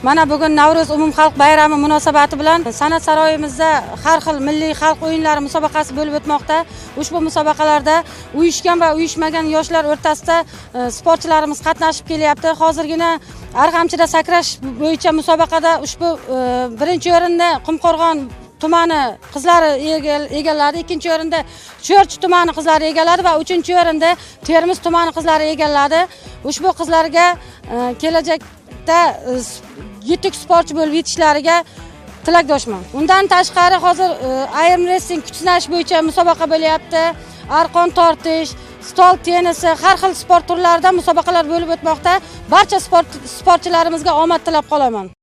Mana bugun Navro'z umumxalq bayrami munosabati bilan san'at saroyimizda har xil milliy xalq o'yinlari musobaqasi bo'lib o'tmoqda. Ushbu musobaqalarda uyushgan va uyushmagan yoshlar o'rtasida sportchilarimiz qatnashib kelyapti. Hozirgina Arg'amchida sakrash bo'yicha musobaqada ushbu birinchi o'rinni Qumqo'rg'on tumani qizlari egalladi, ikkinchi o'rinda Chorch tumani qizlari egalladi va uchinchi o'rinda Termiz tumani qizlari egalladi. Ushbu qizlarga kelajakda yetuk sportchi bo'lib yetishlariga tilakdoshman. Undan tashqari hozir ayrim wrestling kuch sinash bo'yicha musobaqa bo'lyapti. Arqon tortish, stol tennisi, har xil sport turlarida musobaqalar bo'lib o'tmoqda. Barcha sportchilarimizga omad tilab qolaman.